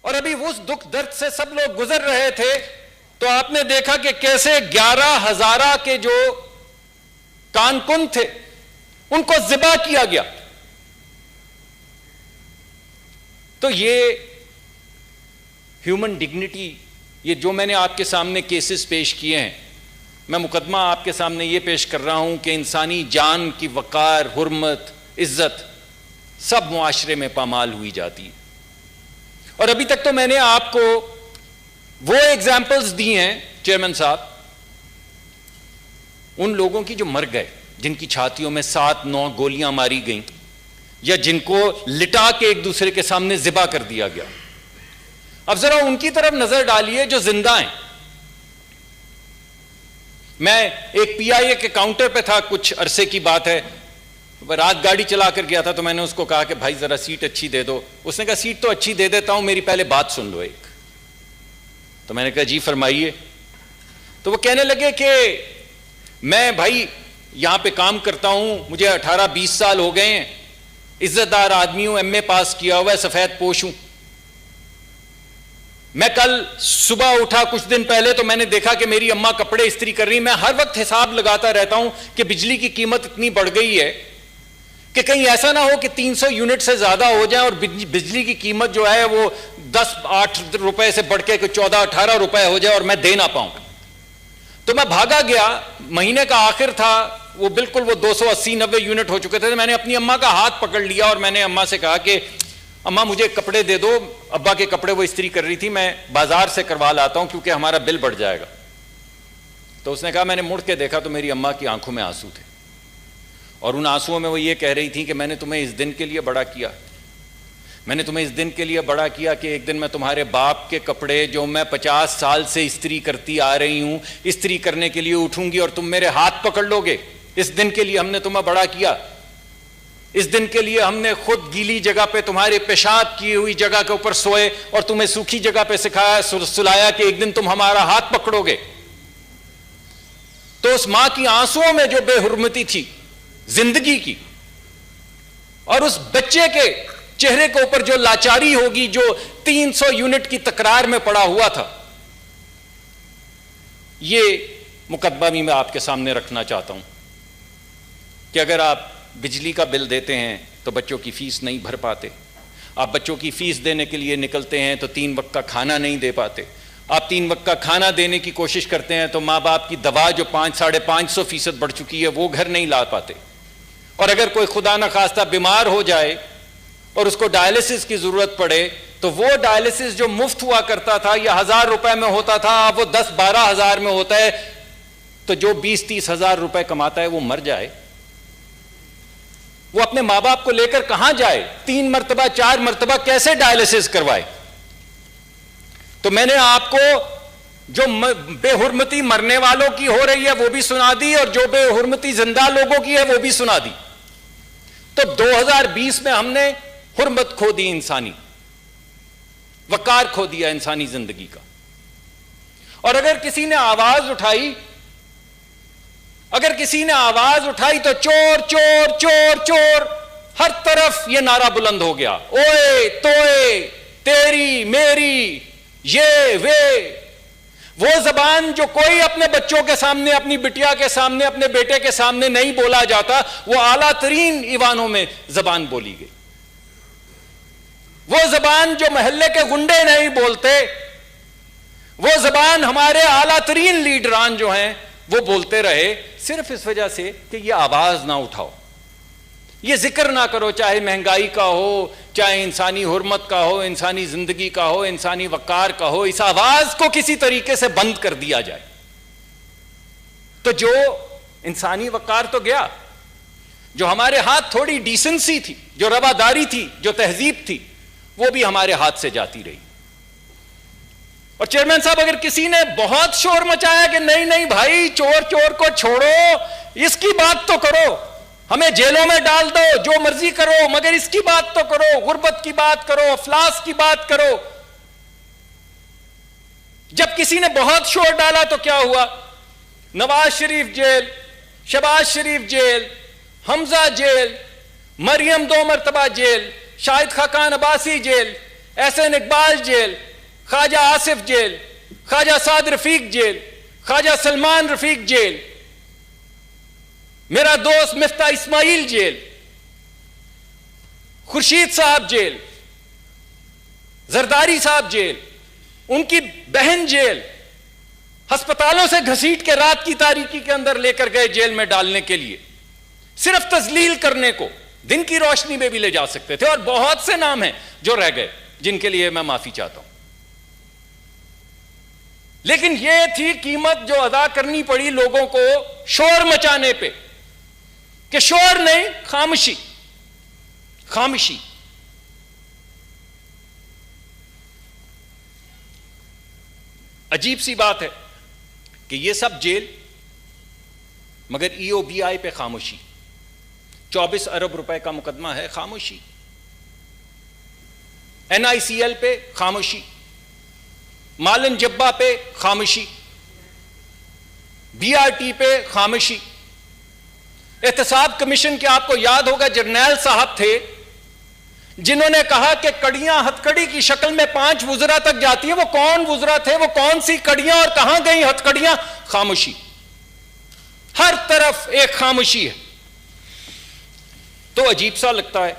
اور ابھی اس دکھ درد سے سب لوگ گزر رہے تھے تو آپ نے دیکھا کہ کیسے 11,000 کے جو کانکن تھے ان کو ذبح کیا گیا. تو یہ ہیومن ڈگنیٹی، یہ جو میں نے آپ کے سامنے کیسز پیش کیے ہیں، میں مقدمہ آپ کے سامنے یہ پیش کر رہا ہوں کہ انسانی جان کی وقار، حرمت، عزت سب معاشرے میں پامال ہوئی جاتی ہے. اور ابھی تک تو میں نے آپ کو وہ ایگزامپلز دی ہیں چیئرمین صاحب ان لوگوں کی جو مر گئے، جن کی چھاتیوں میں 7-9 گولیاں ماری گئیں یا جن کو لٹا کے ایک دوسرے کے سامنے ذبح کر دیا گیا. اب ذرا ان کی طرف نظر ڈالیے جو زندہ ہیں. میں ایک پی آئی اے کے کاؤنٹر پہ تھا، کچھ عرصے کی بات ہے، رات گاڑی چلا کر گیا تھا، تو میں نے اس کو کہا کہ بھائی ذرا سیٹ اچھی دے دو. اس نے کہا سیٹ تو اچھی دے دیتا ہوں، میری پہلے بات سن لو ایک. تو میں نے کہا جی فرمائیے. تو وہ کہنے لگے کہ میں بھائی یہاں پہ کام کرتا ہوں، مجھے 18-20 سال ہو گئے ہیں، عزت دار آدمی ہوں، ایم اے پاس کیا ہوا ہے، سفید پوش ہوں. میں کل صبح اٹھا کچھ دن پہلے تو میں نے دیکھا کہ میری اماں کپڑے استری کر رہی. میں ہر وقت حساب لگاتا رہتا ہوں کہ بجلی کی قیمت اتنی بڑھ گئی ہے کہ کہیں ایسا نہ ہو کہ 300 یونٹ سے زیادہ ہو جائیں اور بجلی کی قیمت جو ہے وہ 10-8 روپے سے بڑھ کے 14-18 روپے ہو جائے اور میں دے نہ پاؤں. تو میں بھاگا گیا، مہینے کا آخر تھا، وہ بالکل وہ 280-90 یونٹ ہو چکے تھے. میں نے اپنی اماں کا ہاتھ پکڑ لیا اور میں نے اماں سے کہا کہ اماں مجھے کپڑے دے دو. ابا کے کپڑے وہ استری کر رہی تھی، میں بازار سے کروا لاتا ہوں کیونکہ ہمارا بل بڑھ جائے گا. تو اس نے کہا، میں نے مڑ کے دیکھا تو میری اماں کی آنکھوں میں آنسو تھے، اور ان آنسوؤں میں وہ یہ کہہ رہی تھی کہ میں نے تمہیں اس دن کے لیے بڑا کیا، میں نے تمہیں اس دن کے لیے بڑا کیا کہ ایک دن میں تمہارے باپ کے کپڑے جو میں 50 سال سے استری کرتی آ رہی ہوں، استری کرنے کے لیے اٹھوں گی اور تم میرے ہاتھ پکڑ لو گے. اس دن کے لیے ہم نے تمہیں بڑا کیا. اس دن کے لیے ہم نے خود گیلی جگہ پہ تمہارے پیشاب کی ہوئی جگہ کے اوپر سوئے اور تمہیں سوکھی جگہ پہ سلایا کہ ایک دن تم ہمارا ہاتھ پکڑو گے. تو اس ماں کی آنسوؤں میں جو بے حرمتی تھی زندگی کی، اور اس بچے کے چہرے کے اوپر جو لاچاری ہوگی جو 300 یونٹ کی تکرار میں پڑا ہوا تھا، یہ مقدمہ بھی میں آپ کے سامنے رکھنا چاہتا ہوں کہ اگر آپ بجلی کا بل دیتے ہیں تو بچوں کی فیس نہیں بھر پاتے، آپ بچوں کی فیس دینے کے لیے نکلتے ہیں تو 3 وقت کا کھانا نہیں دے پاتے، آپ 3 وقت کا کھانا دینے کی کوشش کرتے ہیں تو ماں باپ کی دوا جو 500-550% بڑھ چکی ہے وہ گھر نہیں لا پاتے. اور اگر کوئی خدا نخواستہ بیمار ہو جائے اور اس کو ڈائلسس کی ضرورت پڑے تو وہ ڈائلسس جو مفت ہوا کرتا تھا یا 1000 روپے میں ہوتا تھا اب وہ 10-12 ہزار میں ہوتا ہے. تو جو 20-30 ہزار روپے کماتا ہے وہ مر جائے، وہ اپنے ماں باپ کو لے کر کہاں جائے؟ 3 مرتبہ 4 مرتبہ کیسے ڈائلسس کروائے؟ تو میں نے آپ کو جو بے حرمتی مرنے والوں کی ہو رہی ہے وہ بھی سنا دی اور جو بے حرمتی زندہ لوگوں کی ہے وہ بھی سنا دی. تو 2020 میں ہم نے حرمت کھو دی، انسانی وقار کھو دیا انسانی زندگی کا. اور اگر کسی نے آواز اٹھائی تو چور چور چور چور، ہر طرف یہ نعرہ بلند ہو گیا، اوئے توئے، تیری میری، یہ وہ زبان جو کوئی اپنے بچوں کے سامنے، اپنی بٹیا کے سامنے، اپنے بیٹے کے سامنے نہیں بولا جاتا، وہ اعلیٰ ترین ایوانوں میں زبان بولی گئی. وہ زبان جو محلے کے گنڈے نہیں بولتے، وہ زبان ہمارے اعلیٰ ترین لیڈران جو ہیں وہ بولتے رہے، صرف اس وجہ سے کہ یہ آواز نہ اٹھاؤ، یہ ذکر نہ کرو، چاہے مہنگائی کا ہو، چاہے انسانی حرمت کا ہو، انسانی زندگی کا ہو، انسانی وقار کا ہو، اس آواز کو کسی طریقے سے بند کر دیا جائے. تو جو انسانی وقار تو گیا، جو ہمارے ہاتھ تھوڑی ڈیسنسی تھی، جو رواداری تھی، جو تہذیب تھی، وہ بھی ہمارے ہاتھ سے جاتی رہی. اور چیئرمین صاحب اگر کسی نے بہت شور مچایا کہ نہیں نہیں بھائی چور چور کو چھوڑو، اس کی بات تو کرو، ہمیں جیلوں میں ڈال دو، جو مرضی کرو، مگر اس کی بات تو کرو، غربت کی بات کرو، افلاس کی بات کرو. جب کسی نے بہت شور ڈالا تو کیا ہوا؟ نواز شریف جیل، شہباز شریف جیل، حمزہ جیل، مریم 2 مرتبہ jail, Shahid Khaqan Abbasi jail. Ahsan Iqbal jail, خواجہ آصف جیل، خواجہ سعد رفیق جیل، خواجہ سلمان رفیق جیل، میرا دوست مفتاح اسماعیل جیل، خورشید صاحب جیل، زرداری صاحب جیل، ان کی بہن جیل، ہسپتالوں سے گھسیٹ کے رات کی تاریکی کے اندر لے کر گئے جیل میں ڈالنے کے لیے، صرف تذلیل کرنے کو، دن کی روشنی میں بھی لے جا سکتے تھے، اور بہت سے نام ہیں جو رہ گئے جن کے لیے میں معافی چاہتا ہوں. لیکن یہ تھی قیمت جو ادا کرنی پڑی لوگوں کو شور مچانے پہ، کہ شور نہیں، خاموشی. خاموشی. عجیب سی بات ہے کہ یہ سب جیل، مگر ای او بی آئی پہ خاموشی. 24 ارب روپے کا مقدمہ ہے، خاموشی. این آئی سی ایل پہ خاموشی، مالن جبا پہ خاموشی، بی آر ٹی پہ خاموشی. احتساب کمیشن کے آپ کو یاد ہوگا جرنیل صاحب تھے جنہوں نے کہا کہ کڑیاں ہتھ کڑی کی شکل میں 5 وزراء تک جاتی ہیں. وہ کون وزراء تھے؟ وہ کون سی کڑیاں اور کہاں گئی ہتھ کڑیاں؟ خاموشی. ہر طرف ایک خاموشی ہے. تو عجیب سا لگتا ہے،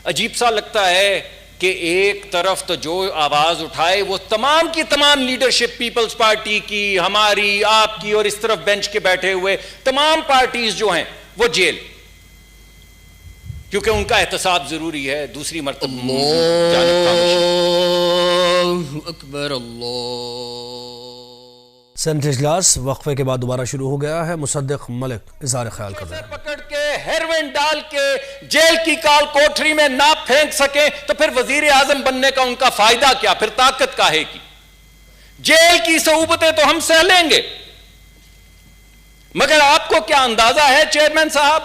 عجیب سا لگتا ہے کہ ایک طرف تو جو آواز اٹھائے وہ تمام کی تمام لیڈرشپ، پیپلز پارٹی کی، ہماری، آپ کی، اور اس طرف بینچ کے بیٹھے ہوئے تمام پارٹیز جو ہیں وہ جیل، کیونکہ ان کا احتساب ضروری ہے. دوسری مرتبہ اللہ اکبر. اللہ. سینٹ اجلاس وقفے کے بعد دوبارہ شروع ہو گیا ہے. مصدق ملک اظہار خیال کر رہے ہیں. پکڑ کے ہیروین ڈال کے جیل کی کال کوٹری میں نہ پھینک سکیں تو پھر وزیر اعظم بننے کا ان کا فائدہ کیا؟ پھر طاقت کاہے کی؟ جیل کی صعوبتیں تو ہم سہ لیں گے، مگر آپ کو کیا اندازہ ہے چیئرمین صاحب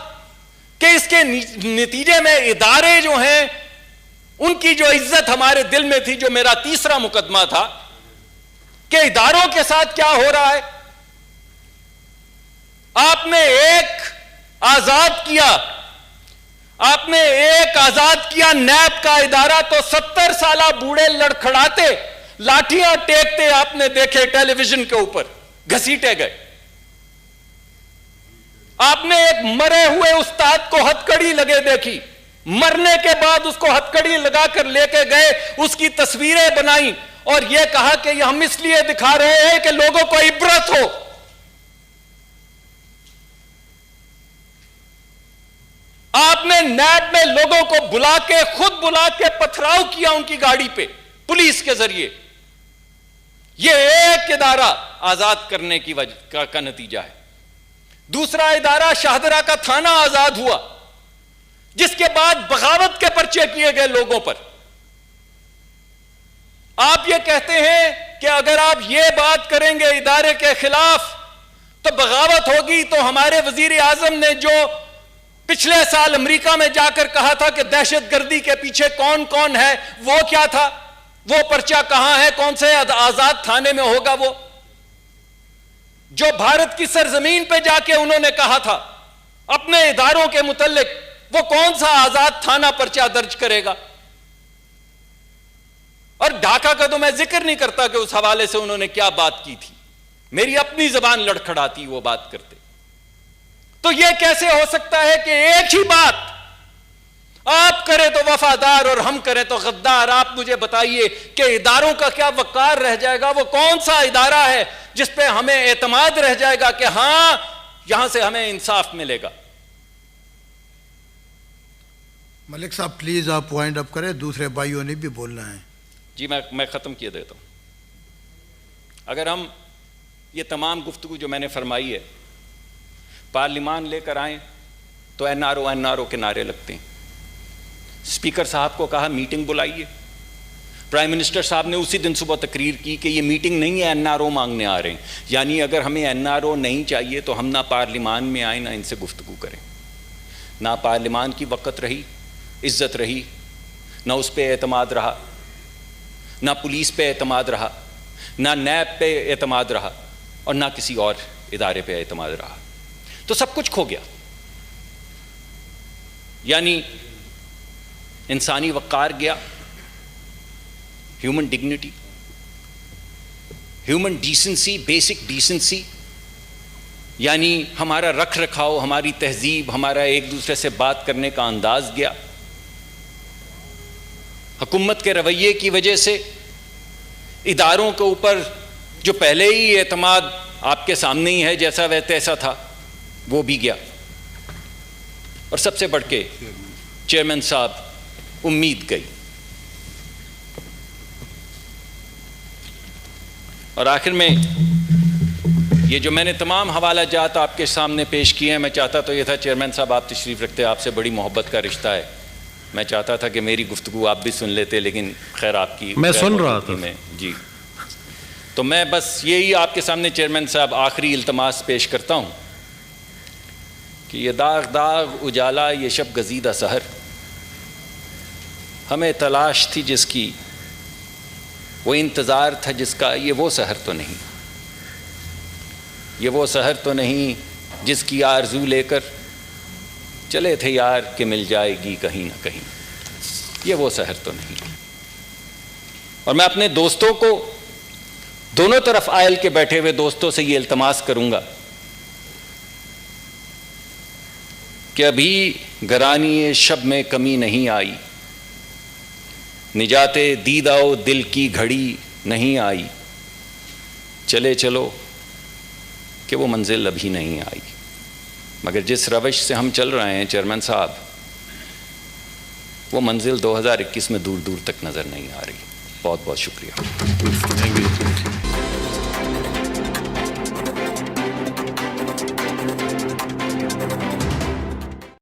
کہ اس کے نتیجے میں ادارے جو ہیں ان کی جو عزت ہمارے دل میں تھی، جو میرا تیسرا مقدمہ تھا، کہ اداروں کے ساتھ کیا ہو رہا ہے؟ آپ نے ایک آزاد کیا نیب کا ادارہ، تو 70 سالہ بوڑھے لڑکھڑاتے، لاٹھیاں ٹیکتے آپ نے دیکھے ٹیلی ویژن کے اوپر، گھسیٹے گئے. آپ نے ایک مرے ہوئے استاد کو ہتھکڑی لگے دیکھی، مرنے کے بعد اس کو ہتھکڑی لگا کر لے کے گئے، اس کی تصویریں بنائیں اور یہ کہا کہ یہ ہم اس لیے دکھا رہے ہیں کہ لوگوں کو عبرت ہو. آپ نے نیب میں لوگوں کو خود بلا کے پتھراؤ کیا ان کی گاڑی پہ پولیس کے ذریعے. یہ ایک ادارہ آزاد کرنے کی وجہ کا نتیجہ ہے. دوسرا ادارہ شاہدرہ کا تھانہ آزاد ہوا، جس کے بعد بغاوت کے پرچے کیے گئے لوگوں پر. آپ یہ کہتے ہیں کہ اگر آپ یہ بات کریں گے ادارے کے خلاف تو بغاوت ہوگی، تو ہمارے وزیر اعظم نے جو پچھلے سال امریکہ میں جا کر کہا تھا کہ دہشت گردی کے پیچھے کون کون ہے، وہ کیا تھا؟ وہ پرچہ کہاں ہے؟ کون سے آزاد تھانے میں ہوگا؟ وہ جو بھارت کی سرزمین پہ جا کے انہوں نے کہا تھا اپنے اداروں کے متعلق، وہ کون سا آزاد تھانہ پرچہ درج کرے گا؟ اور ڈھاکہ کا تو میں ذکر نہیں کرتا کہ اس حوالے سے انہوں نے کیا بات کی تھی، میری اپنی زبان لڑکھڑاتی وہ بات کرتے. تو یہ کیسے ہو سکتا ہے کہ ایک ہی بات آپ کریں تو وفادار اور ہم کریں تو غدار؟ آپ مجھے بتائیے کہ اداروں کا کیا وقار رہ جائے گا؟ وہ کون سا ادارہ ہے جس پہ ہمیں اعتماد رہ جائے گا کہ ہاں یہاں سے ہمیں انصاف ملے گا؟ ملک صاحب پلیز آپ پوائنٹ اپ کریں، دوسرے بھائیوں نے بھی بولنا ہے. جی میں ختم کیے دیتا ہوں. اگر ہم یہ تمام گفتگو جو میں نے فرمائی ہے پارلیمان لے کر آئیں تو این آر او کے نعرے لگتے ہیں. اسپیکر صاحب کو کہا میٹنگ بلائیے، پرائم منسٹر صاحب نے اسی دن صبح تقریر کی کہ یہ میٹنگ نہیں ہے، این آر او مانگنے آ رہے ہیں. یعنی اگر ہمیں این آر او نہیں چاہیے تو ہم نہ پارلیمان میں آئیں نہ ان سے گفتگو کریں. نہ پارلیمان کی وقت رہی، عزت رہی، نہ اس پہ اعتماد رہا، نہ پولیس پہ اعتماد رہا، نہ نیب پہ اعتماد رہا، اور نہ کسی اور ادارے پہ اعتماد رہا. تو سب کچھ کھو گیا. یعنی انسانی وقار گیا، human dignity, human decency, basic decency, یعنی ہمارا رکھ رکھاؤ, ہماری تہذیب, ہمارا ایک دوسرے سے بات کرنے کا انداز گیا. حکومت کے رویے کی وجہ سے اداروں کے اوپر جو پہلے ہی اعتماد آپ کے سامنے ہی ہے جیسا وہ تیسا تھا, وہ بھی گیا. اور سب سے بڑھ کے چیئرمین صاحب, امید گئی. اور آخر میں یہ جو میں نے تمام حوالہ جات آپ کے سامنے پیش کیے ہیں, میں چاہتا تو یہ تھا چیئرمین صاحب آپ تشریف رکھتے, آپ سے بڑی محبت کا رشتہ ہے, میں چاہتا تھا کہ میری گفتگو آپ بھی سن لیتے, لیکن خیر آپ کی میں سن رہا تھا. جی, تو میں بس یہی آپ کے سامنے چیئرمین صاحب آخری التماس پیش کرتا ہوں کہ یہ داغ داغ اجالا, یہ شب گزیدہ سحر, ہمیں تلاش تھی جس کی, وہ انتظار تھا جس کا, یہ وہ سحر تو نہیں, یہ وہ سحر تو نہیں جس کی آرزو لے کر چلے تھے یار کہ مل جائے گی کہیں نہ کہیں, یہ وہ سحر تو نہیں. اور میں اپنے دوستوں کو, دونوں طرف آئل کے بیٹھے ہوئے دوستوں سے یہ التماس کروں گا کہ ابھی گرانی شب میں کمی نہیں آئی, نجات دیدہ و دل کی گھڑی نہیں آئی, چلے چلو کہ وہ منزل ابھی نہیں آئی. مگر جس روش سے ہم چل رہے ہیں چیئرمین صاحب, وہ منزل 2021 میں دور دور تک نظر نہیں آ رہی. بہت بہت شکریہ.